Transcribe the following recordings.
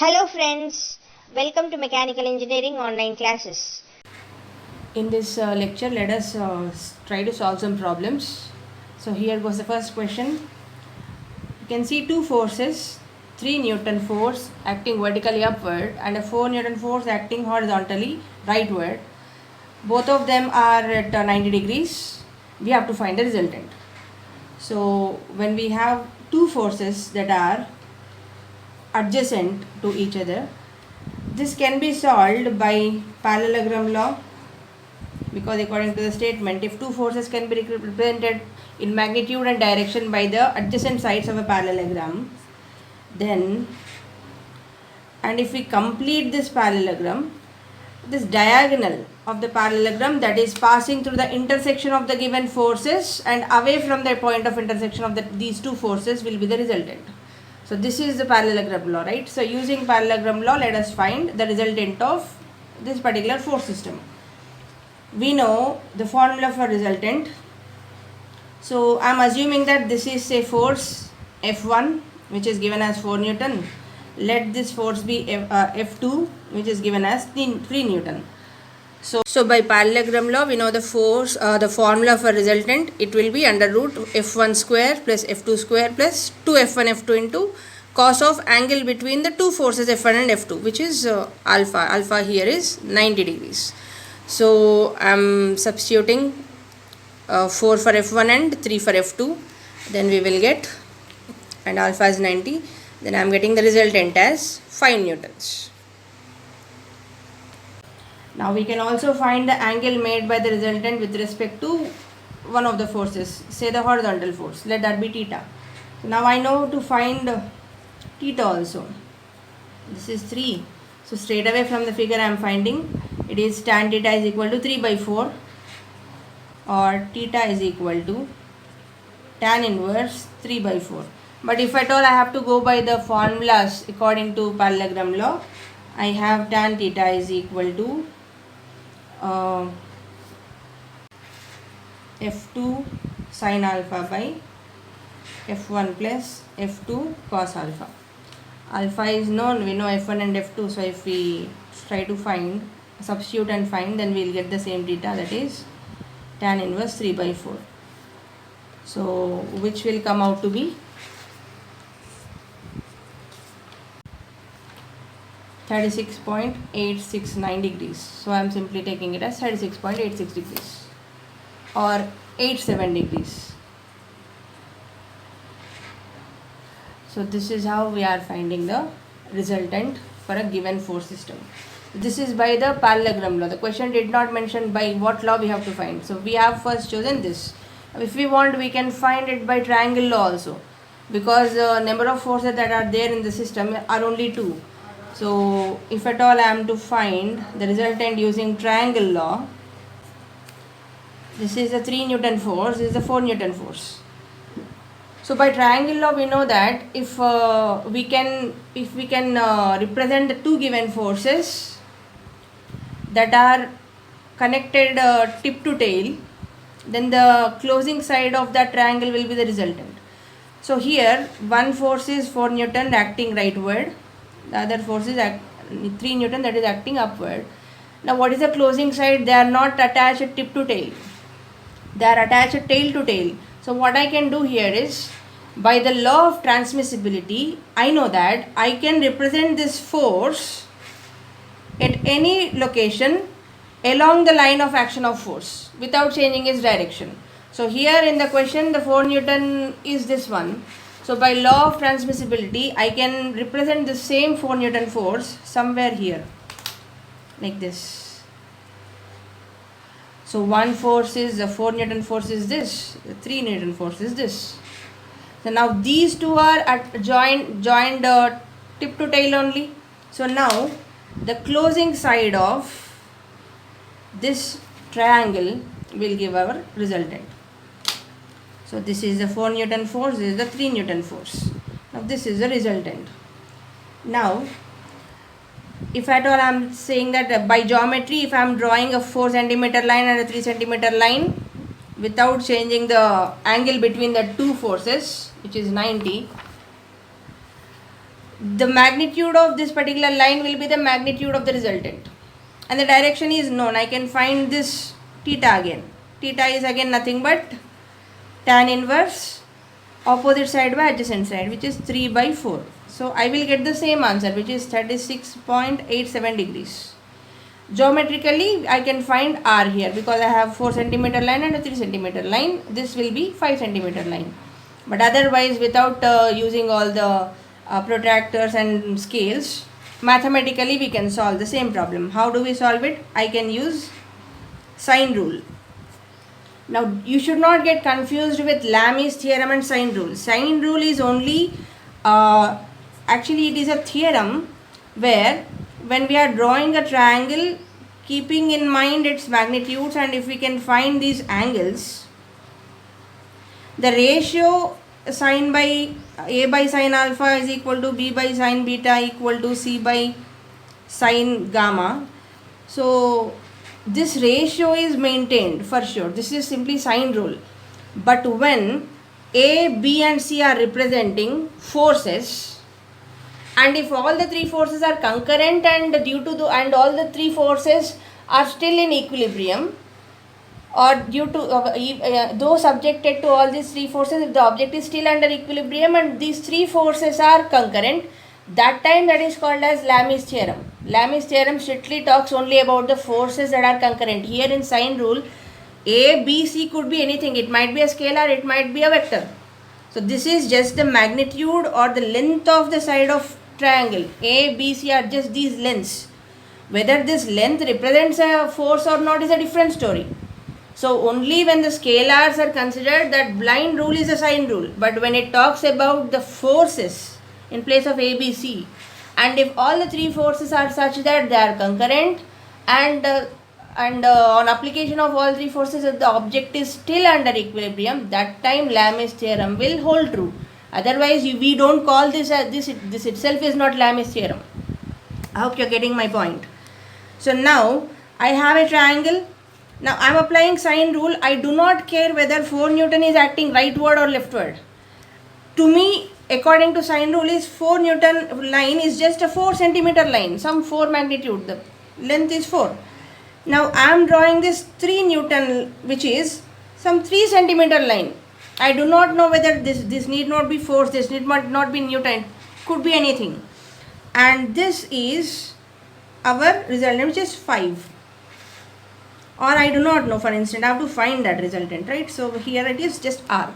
Hello friends, welcome to Mechanical Engineering online classes. In this lecture, let us try to solve some problems. So here goes the first question. You can see two forces, 3 Newton force acting vertically upward and a 4 Newton force acting horizontally rightward. Both of them are at 90 degrees. We have to find the resultant. So when we have two forces that are adjacent to each other, this can be solved by parallelogram law, because according to the statement, if two forces can be represented in magnitude and direction by the adjacent sides of a parallelogram, then, and if we complete this parallelogram, this diagonal of the parallelogram that is passing through the intersection of the given forces and away from the point of intersection of these two forces will be the resultant. So this is the parallelogram law, right? So using parallelogram law, let us find the resultant of this particular force system. We know the formula for resultant. So I am assuming that this is a force F1 which is given as 4 Newton. Let this force be F2 which is given as 3 Newton. So by parallelogram law, we know the force, the formula for resultant. It will be under root F1 square plus F2 square plus 2F1 F2 into cos of angle between the two forces F1 and F2, which is alpha. Alpha here is 90 degrees. So I am substituting 4 for F1 and 3 for F2. Then we will get, and alpha is 90. Then I am getting the resultant as 5 newtons. Now we can also find the angle made by the resultant with respect to one of the forces, say the horizontal force. Let that be theta. So now I know to find theta also. This is 3. So straight away from the figure I am finding it is tan theta is equal to 3 by 4, or theta is equal to tan inverse 3 by 4. But if at all I have to go by the formulas according to parallelogram law, I have tan theta is equal to F2 sin alpha by F1 plus F2 cos alpha. Alpha is known, we know F1 and F2, so if we try to find, substitute and find, then we will get the same theta, that is tan inverse 3 by 4. So which will come out to be 36.869 degrees. So I am simply taking it as 36.86 degrees or 87 degrees. So this is how we are finding the resultant for a given force system. This is by the parallelogram law. The question did not mention by what law we have to find. So we have first chosen this. If we want, we can find it by triangle law also, because the number of forces that are there in the system are only 2. So if at all I am to find the resultant using triangle law, this is the 3 Newton force, this is the 4 Newton force. So by triangle law, we know that if we can represent the two given forces that are connected tip to tail, then the closing side of that triangle will be the resultant. So here one force is 4 Newton acting rightward, the other force is 3 Newton that is acting upward. Now what is the closing side? They are not attached tip to tail, they are attached tail to tail. So what I can do here is, by the law of transmissibility, I know that I can represent this force at any location along the line of action of force without changing its direction. So here in the question, the 4 Newton is this one. So by law of transmissibility, I can represent the same 4 Newton force somewhere here, like this. So one force is, the 4 Newton force is this, the 3 Newton force is this. So now these two are at joined tip to tail only. So now the closing side of this triangle will give our resultant. So this is the 4 Newton force, this is the 3 Newton force. Now this is the resultant. Now if at all I am saying that by geometry, if I am drawing a 4 centimeter line and a 3 centimeter line without changing the angle between the two forces, which is 90, the magnitude of this particular line will be the magnitude of the resultant, and the direction is known. I can find this theta again. Theta is again nothing but tan inverse opposite side by adjacent side, which is 3 by 4. So I will get the same answer, which is 36.87 degrees. Geometrically I can find r here, because I have 4 centimeter line and a 3 centimeter line. This will be 5 centimeter line. But otherwise, without using all the protractors and scales, mathematically we can solve the same problem. How do we solve it? I can use sine rule. Now you should not get confused with Lami's theorem and sine rule. Sine rule is only actually it is a theorem where when we are drawing a triangle, keeping in mind its magnitudes, and if we can find these angles, the ratio sine by a by sine alpha is equal to b by sine beta equal to c by sine gamma. So this ratio is maintained for sure. This is simply sine rule. But when a, b and c are representing forces, and if all the three forces are concurrent and all the three forces are still in equilibrium, or due to though subjected to all these three forces, if the object is still under equilibrium and these three forces are concurrent, that time that is called as Lami's theorem. Lami's theorem strictly talks only about the forces that are concurrent. Here in sine rule, a, b, c could be anything. It might be a scalar, it might be a vector. So this is just the magnitude or the length of the side of triangle. A, b, c are just these lengths. Whether this length represents a force or not is a different story. So only when the scalars are considered, that blind rule is a sine rule. But when it talks about the forces in place of a, b, c, and if all the three forces are such that they are concurrent, and on application of all three forces, if the object is still under equilibrium, that time Lami's theorem will hold true. Otherwise we don't call this as this itself is not Lami's theorem. I hope you're getting my point. So now I have a triangle. Now I am applying sine rule. I do not care whether 4 Newton is acting rightward or leftward. To me, according to sine rule, is 4 Newton line is just a 4 centimeter line, some 4 magnitude. The length is 4. Now I am drawing this 3 Newton, which is some 3 centimeter line. I do not know whether this need not be force, this need not be Newton, could be anything. And this is our resultant, which is 5. Or I do not know, for instance, I have to find that resultant, right? So here it is just r.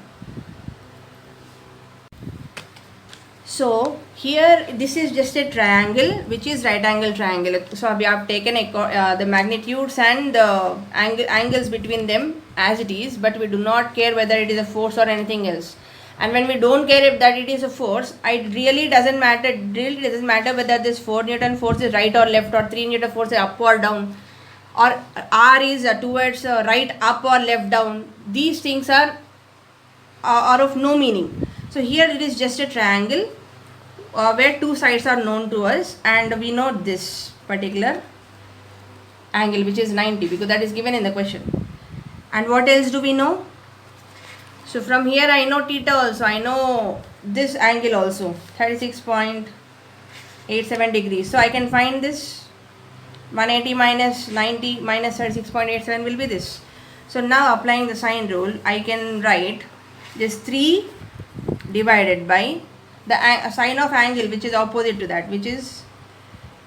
So here this is just a triangle, which is right angle triangle. So we have taken the magnitudes and the angles between them as it is, but we do not care whether it is a force or anything else. And when we don't care if that it is a force, it really doesn't matter. It really doesn't matter whether this 4 Newton force is right or left, or 3 Newton force is up or down, or r is towards right up or left down. These things are of no meaning. So here it is just a triangle where two sides are known to us, and we know this particular angle, which is 90, because that is given in the question. And what else do we know? So from here I know theta also, I know this angle also, 36.87 degrees. So I can find this 180 minus 90 minus 36.87 will be this. So now applying the sine rule, I can write this 3 divided by the sine of angle, which is opposite to that, which is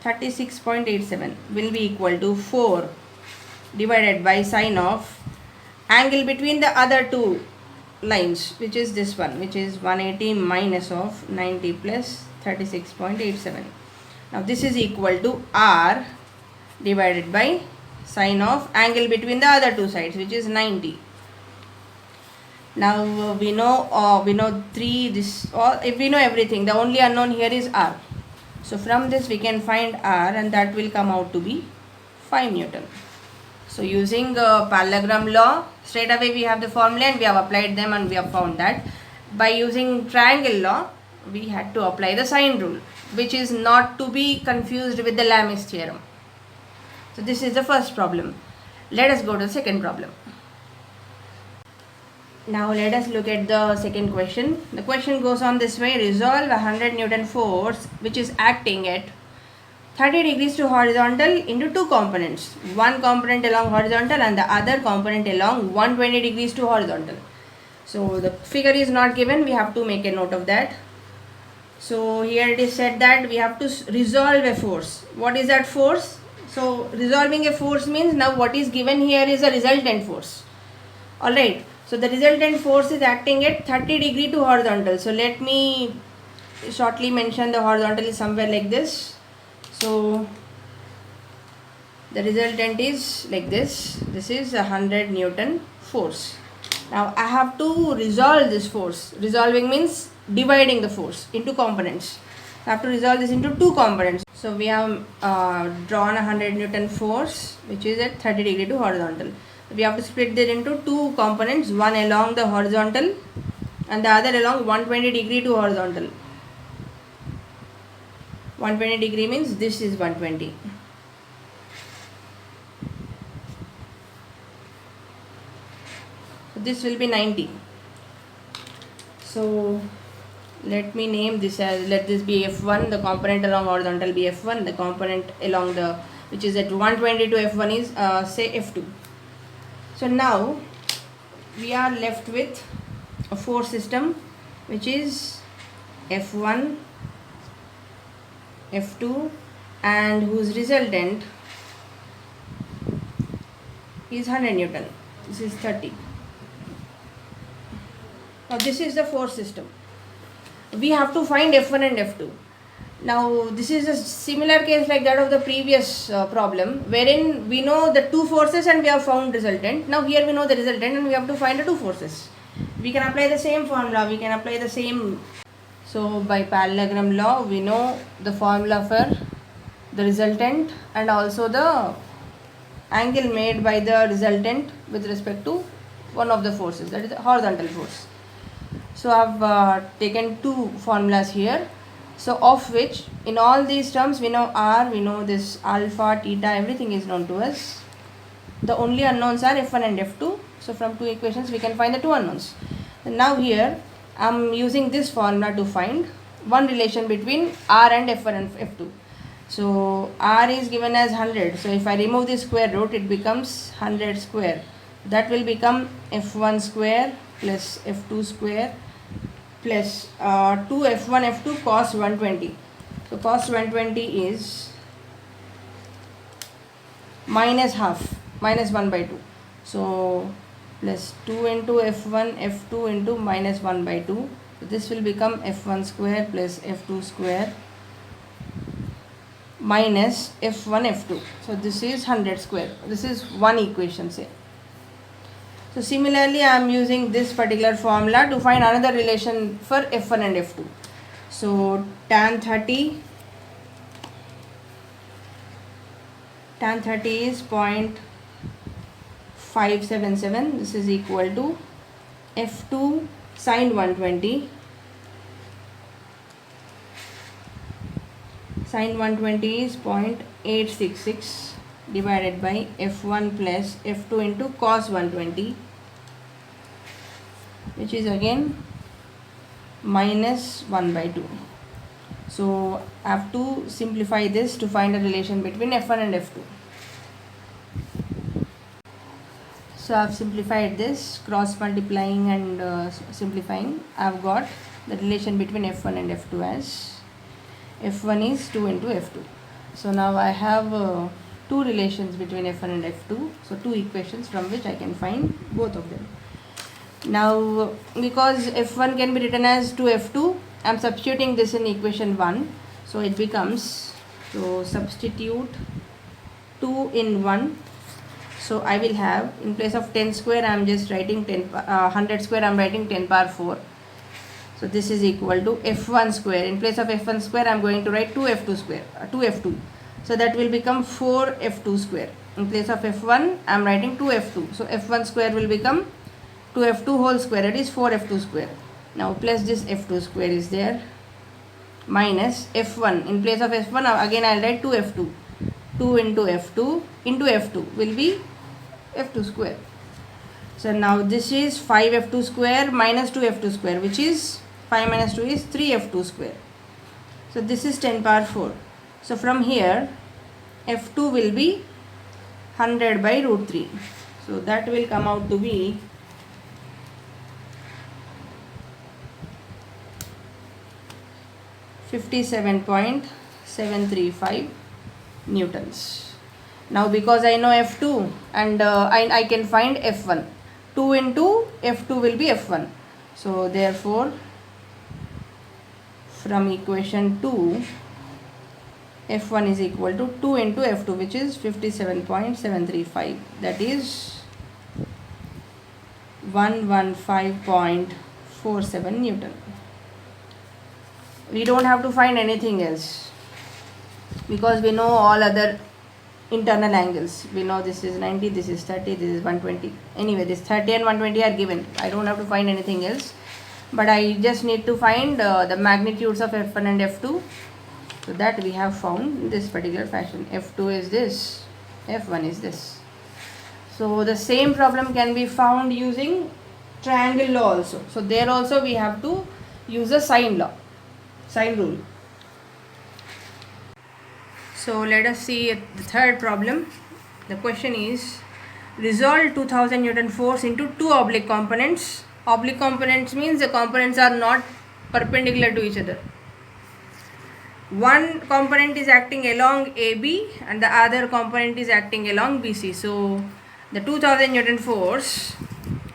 36.87, will be equal to 4 divided by sine of angle between the other two lines, which is this one, which is 180 minus of 90 plus 36.87. Now this is equal to r divided by sine of angle between the other two sides, which is 90. Now we know 3, this, or if we know everything, the only unknown here is r. So from this we can find r, and that will come out to be 5 Newton. So using parallelogram law, straight away we have the formula and we have applied them, and we have found that. By using triangle law, we had to apply the sine rule, which is not to be confused with the Lami's theorem. So this is the first problem. Let us go to the second problem. Now let us look at the second question. The question goes on this way: resolve a 100 Newton force which is acting at 30 degrees to horizontal into two components. One component along horizontal and the other component along 120 degrees to horizontal. So the figure is not given, we have to make a note of that. So here it is said that we have to resolve a force. What is that force? So resolving a force means now what is given here is a resultant force. Alright, so the resultant force is acting at 30 degree to horizontal. So let me shortly mention the horizontal is somewhere like this. So the resultant is like this. This is a 100 Newton force. Now I have to resolve this force. Resolving means dividing the force into components. I have to resolve this into two components. So we have drawn a 100 Newton force which is at 30 degree to horizontal. We have to split that into two components, one along the horizontal and the other along 120 degree to horizontal. 120 degree means this is 120. So this will be 90. So let me name this as, let this be F1, the component along horizontal be F1, the component along the which is at 120 to F1 is say F2. So now we are left with a force system which is F1, F2 and whose resultant is 100 Newton. This is 30. Now this is the force system. We have to find F1 and F2. Now this is a similar case like that of the previous problem, wherein we know the two forces and we have found resultant. Now here we know the resultant and we have to find the two forces. We can apply the same formula, we can apply the same. So by parallelogram law we know the formula for the resultant and also the angle made by the resultant with respect to one of the forces, that is the horizontal force. So I have taken two formulas here. So of which in all these terms we know R, we know this alpha, theta, everything is known to us. The only unknowns are F1 and F2. So from two equations we can find the two unknowns. And now here I am using this formula to find one relation between R and F1 and F2. So R is given as 100. So if I remove the square root it becomes 100 square. That will become F1 square plus F2 square plus 2 F1 F2 cos 120. So cos 120 is minus half, minus 1 by 2. So plus 2 into F1 F2 into minus 1 by 2. So this will become F1 square plus F2 square minus F1 F2. So this is 100 square. This is one equation, say. So similarly I am using this particular formula to find another relation for F1 and F2. So tan 30 is 0.577. This is equal to F2 sin 120. Sin 120 is 0.866 divided by F1 plus F2 into cos 120, which is again minus 1 by 2. So I have to simplify this to find a relation between F1 and F2. So I have simplified this, cross multiplying and simplifying. I have got the relation between F1 and F2 as F1 is 2 into F2. So now I have two relations between F1 and F2. So two equations from which I can find both of them. Now because F1 can be written as 2F2, I am substituting this in equation 1. So it becomes, so substitute 2 in 1. So I will have, in place of 10 square I am just writing 100 square I am writing 10 power 4. So this is equal to F1 square. In place of F1 square I am going to write 2F2 square, 2F2. So that will become 4F2 square. In place of F1 I am writing 2F2. So F1 square will become 2F2 whole square, that is 4F2 square. Now plus this F2 square is there minus F1. In place of F1 again I will write 2F2. 2 into F2 will be F2 square. So now this is 5f2 square minus 2f2 square, which is 5 minus 2 is 3f2 square. So this is 10 power 4. So from here f2 will be 100 by root 3. So that will come out to be 57.735 newtons. Now because I know f2 and I can find f1. 2 into f2 will be f1. So therefore from equation 2, f1 is equal to 2 into f2, which is 57.735, that is 115.47 Newton. We don't have to find anything else because we know all other internal angles. We know this is 90, this is 30, this is 120. Anyway, this 30 and 120 are given. I don't have to find anything else, but I just need to find the magnitudes of f1 and f2. So that we have found in this particular fashion. F2 is this, f1 is this. So the same problem can be found using triangle law also. So there also we have to use a sine law, sine rule. So let us see the third problem. The question is, resolve 2000 Newton force into two oblique components. Oblique components means the components are not perpendicular to each other. One component is acting along AB and the other component is acting along BC. So the 2000 Newton force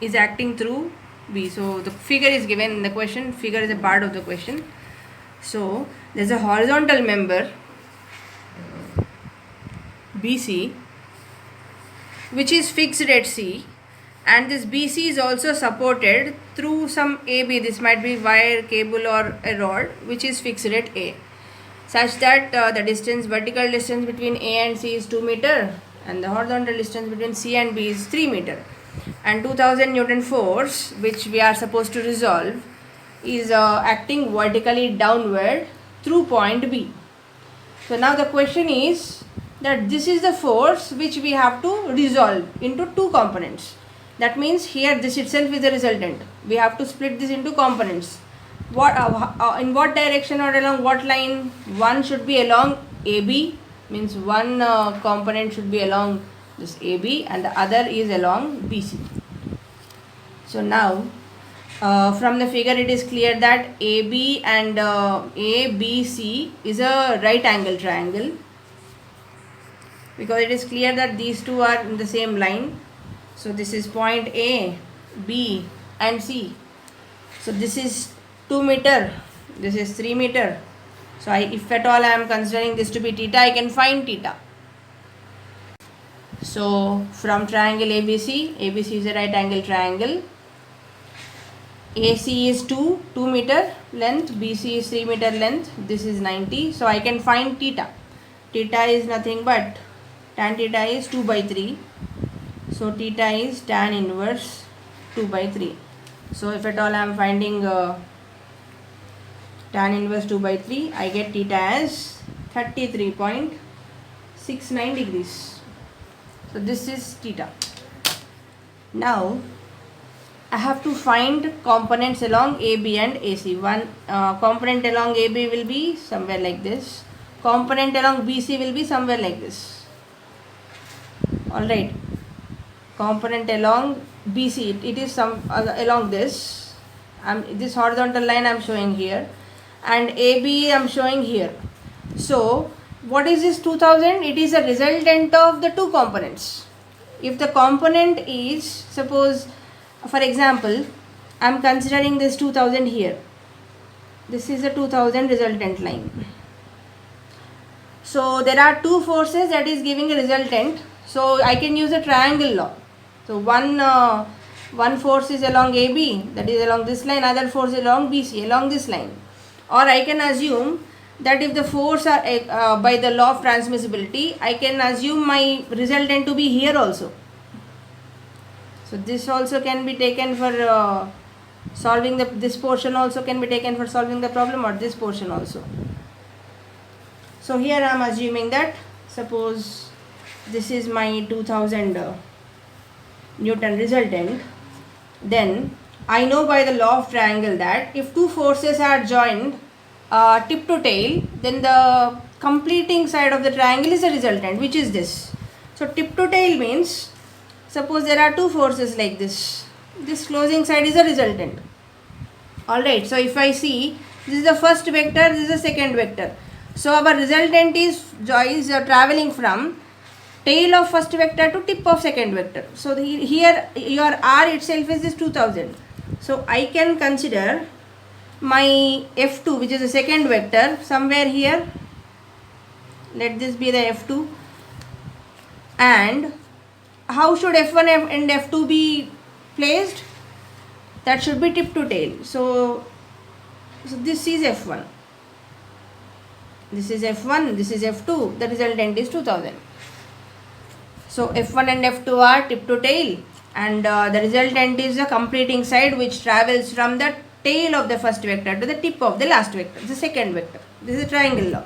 is acting through B. So the figure is given in the question. Figure is a part of the question. So there is a horizontal member BC which is fixed at C, and this BC is also supported through some AB. This might be wire, cable or a rod which is fixed at A, such that the distance, vertical distance between A and C is 2 meter and the horizontal distance between C and B is 3 meter. And 2000 Newton force which we are supposed to resolve is acting vertically downward through point B. So now the question is that this is the force which we have to resolve into two components. That means here this itself is the resultant. We have to split this into components. What in what direction or along what line? One should be along AB, means one component should be along this AB and the other is along BC. So now from the figure it is clear that AB and ABC is a right angle triangle, because it is clear that these two are in the same line. So this is point A, B and C. So this is 2 meter, this is 3 meter. So if at all I am considering this to be theta, I can find theta. So from triangle ABC, ABC is a right angle triangle. AC is 2 meter length, BC is 3 meter length, this is 90. So I can find theta. Theta is nothing but tan theta is 2 by 3. So theta is tan inverse 2 by 3. So if at all I am finding tan inverse 2 by 3, I get theta as 33.69 degrees. So this is theta. Now I have to find components along AB and AC. One component along AB will be somewhere like this. Component along BC will be somewhere like this. Alright. Component along BC, it is some along this. This horizontal line I am showing here, and AB I am showing here. So what is this 2000? It is a resultant of the two components. If the component is, suppose for example, I am considering this 2000 here. This is a 2000 resultant line. So there are two forces that is giving a resultant. So I can use a triangle law. So one force is along AB, that is along this line, other force is along BC, along this line. Or I can assume that if the force are by the law of transmissibility, I can assume my resultant to be here also. So this also can be taken for solving this portion also can be taken for solving the problem, or this portion also. So here I am assuming that, suppose this is my 2000 Newton resultant. then I know by the law of triangle that if two forces are joined tip to tail, then the completing side of the triangle is the resultant, which is this. So tip to tail means, suppose there are two forces like this. This closing side is the resultant. Alright, so if I see, this is the first vector, this is the second vector. So our resultant is traveling from tail of first vector to tip of second vector. So here your r itself is this 2000. So I can consider my f2, which is the second vector, somewhere here. Let this be the f2. And how should f1 and f2 be placed? That should be tip to tail. So this is f1. This is f1, this is f2. The resultant is 2000. So f1 and f2 are tip to tail, and the resultant is the completing side which travels from the tail of the first vector to the tip of the last vector, the second vector. This is a triangle law.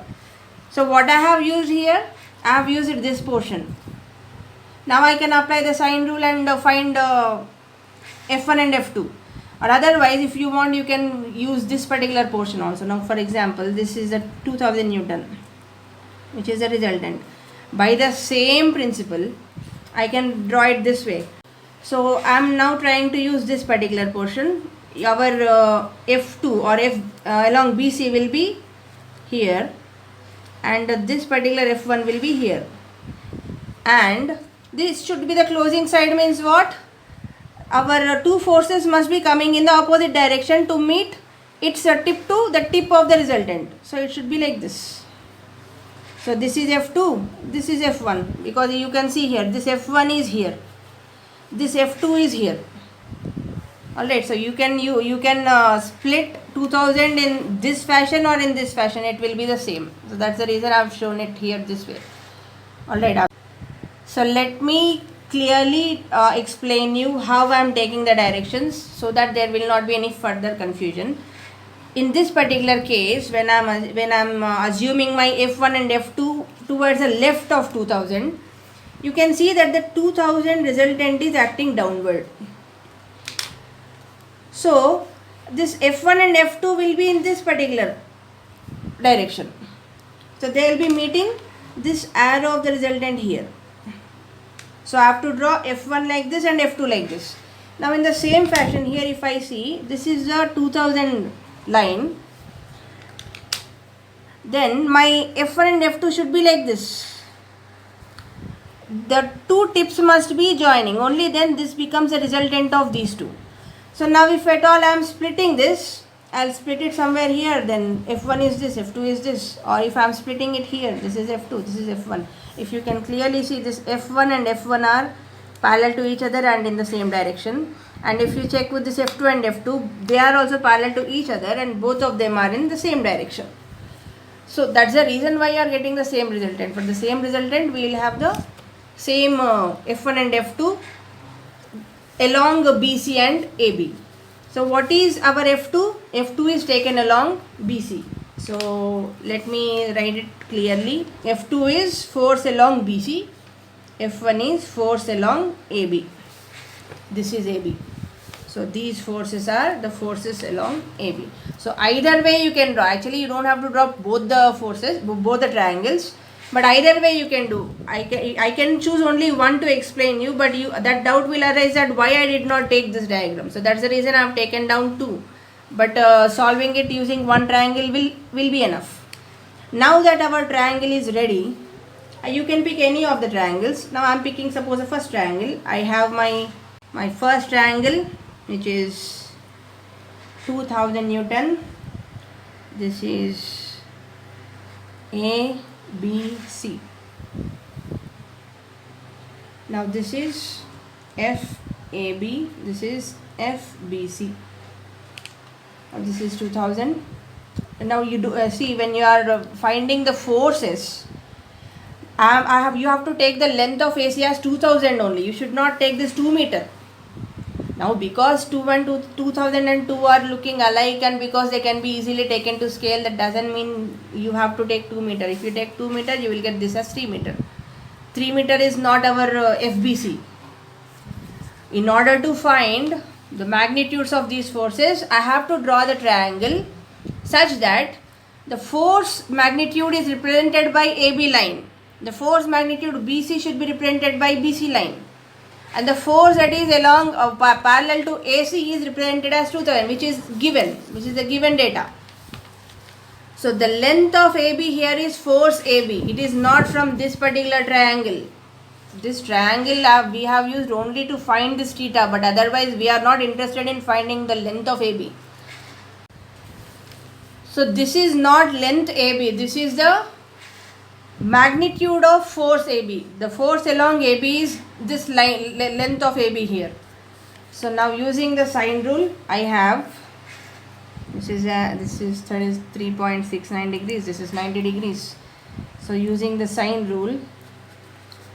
So what I have used here, I have used this portion. Now I can apply the sine rule and find f1 and f2. Or otherwise, if you want, you can use this particular portion also. Now for example, this is a 2000 Newton, which is the resultant. By the same principle, I can draw it this way. So I am now trying to use this particular portion. Our f2 or f along BC will be here, and this particular f1 will be here. And this should be the closing side, means what? Our two forces must be coming in the opposite direction to meet its tip to the tip of the resultant. So it should be like this. So this is f2, this is f1, because you can see here, this f1 is here, this f2 is here. Alright, so you can split 2000 in this fashion or in this fashion, it will be the same. So that's the reason I have shown it here this way. Alright, so let me clearly explain you how I am taking the directions, so that there will not be any further confusion. In this particular case, when I am assuming my f1 and f2 towards the left of 2000, you can see that the 2000 resultant is acting downward. So this f1 and f2 will be in this particular direction. So they will be meeting this arrow of the resultant here. So I have to draw f1 like this and f2 like this. Now in the same fashion here, if I see, this is the 2000 line, then my f1 and f2 should be like this. The two tips must be joining, only then this becomes a resultant of these two. So now if at all I am splitting this, I will split it somewhere here, then f1 is this, f2 is this. Or if I am splitting it here, this is f2, this is f1. If you can clearly see, this f1 and f1 are parallel to each other and in the same direction. And if you check with this f2 and f2, they are also parallel to each other and both of them are in the same direction. So that's the reason why you are getting the same resultant. For the same resultant, we will have the same f1 and f2 along BC and AB. So what is our f2? f2 is taken along BC. So let me write it clearly. f2 is force along BC. f1 is force along AB. This is AB. So these forces are the forces along AB. So either way you can draw. Actually you don't have to draw both the forces, both the triangles. But either way you can do. I can choose only one to explain you, but that doubt will arise that why I did not take this diagram. So that's the reason I have taken down two. But solving it using one triangle will be enough. Now that our triangle is ready, you can pick any of the triangles. Now I am picking, suppose, the first triangle. I have my first triangle, which is 2000 Newton. This is A, B, C. Now this is F, A, B. This is F, B, C. Now this is 2000. And now you do see, when you are finding the forces, you have to take the length of AC as 2000 only. You should not take this 2 meter. Now because 2002 are looking alike, and because they can be easily taken to scale, that doesn't mean you have to take 2 meter. If you take 2 meter, you will get this as 3 meter. 3 meter is not our FBC. In order to find the magnitudes of these forces, I have to draw the triangle such that the force magnitude is represented by AB line. The force magnitude BC should be represented by BC line. And the force that is along parallel to AC is represented as 2000, which is the given data. So the length of AB here is force AB. It is not from this particular triangle. This triangle we have used only to find this theta, but otherwise we are not interested in finding the length of AB. So this is not length AB, this is the magnitude of force AB. The force along AB is this line, length of AB here. So now using the sine rule, I have this is 33.69 degrees, this is 90 degrees. So using the sine rule,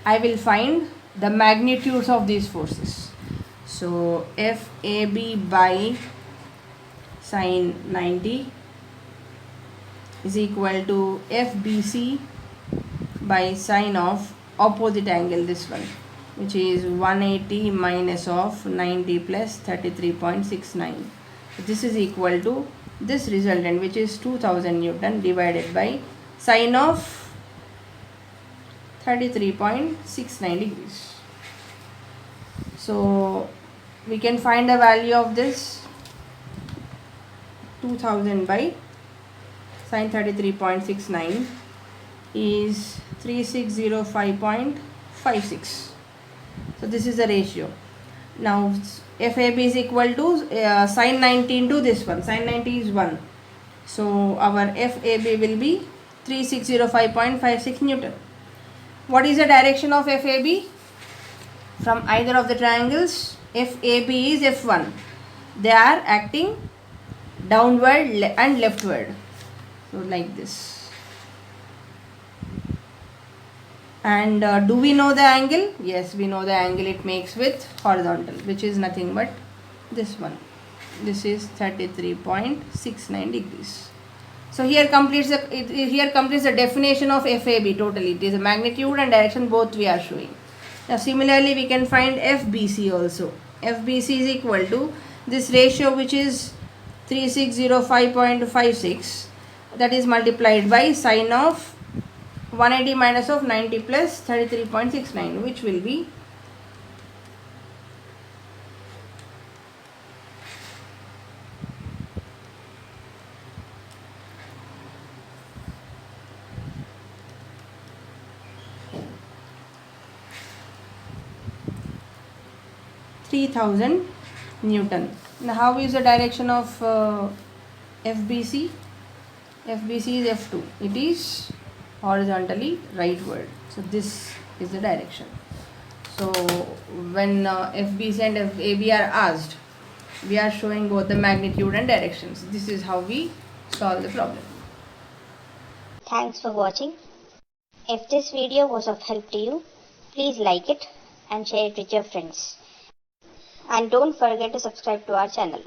I will find the magnitudes of these forces. So FAB by sine 90 is equal to FBC by sine of opposite angle, this one, which is 180 minus of 90 plus 33.69. This is equal to this resultant, which is 2000 Newton divided by sine of 33.69 degrees. So we can find the value of this 2000 by sine 33.69 is 3605.56. So this is the ratio. Now FAB is equal to sine 90 into this one. Sine 90 is 1. So our FAB will be 3605.56 Newton. What is the direction of FAB? From either of the triangles, FAB is F1. They are acting downward and leftward. So like this. And do we know the angle? Yes, we know the angle it makes with horizontal, which is nothing but this one. This is 33.69 degrees. So here completes the definition of FAB totally. It is a magnitude and direction both we are showing. Now similarly we can find FBC also. FBC is equal to this ratio, which is 3605.56, that is multiplied by sine of 180 minus of 90 plus 33.69, which will be 3000 Newton. Now how is the direction of FBC? FBC is F2. It is horizontally rightward. So this is the direction. So when FBC and FAB are asked, we are showing both the magnitude and directions. This is how we solve the problem. Thanks for watching. If this video was of help to you, please like it and share it with your friends. And don't forget to subscribe to our channel.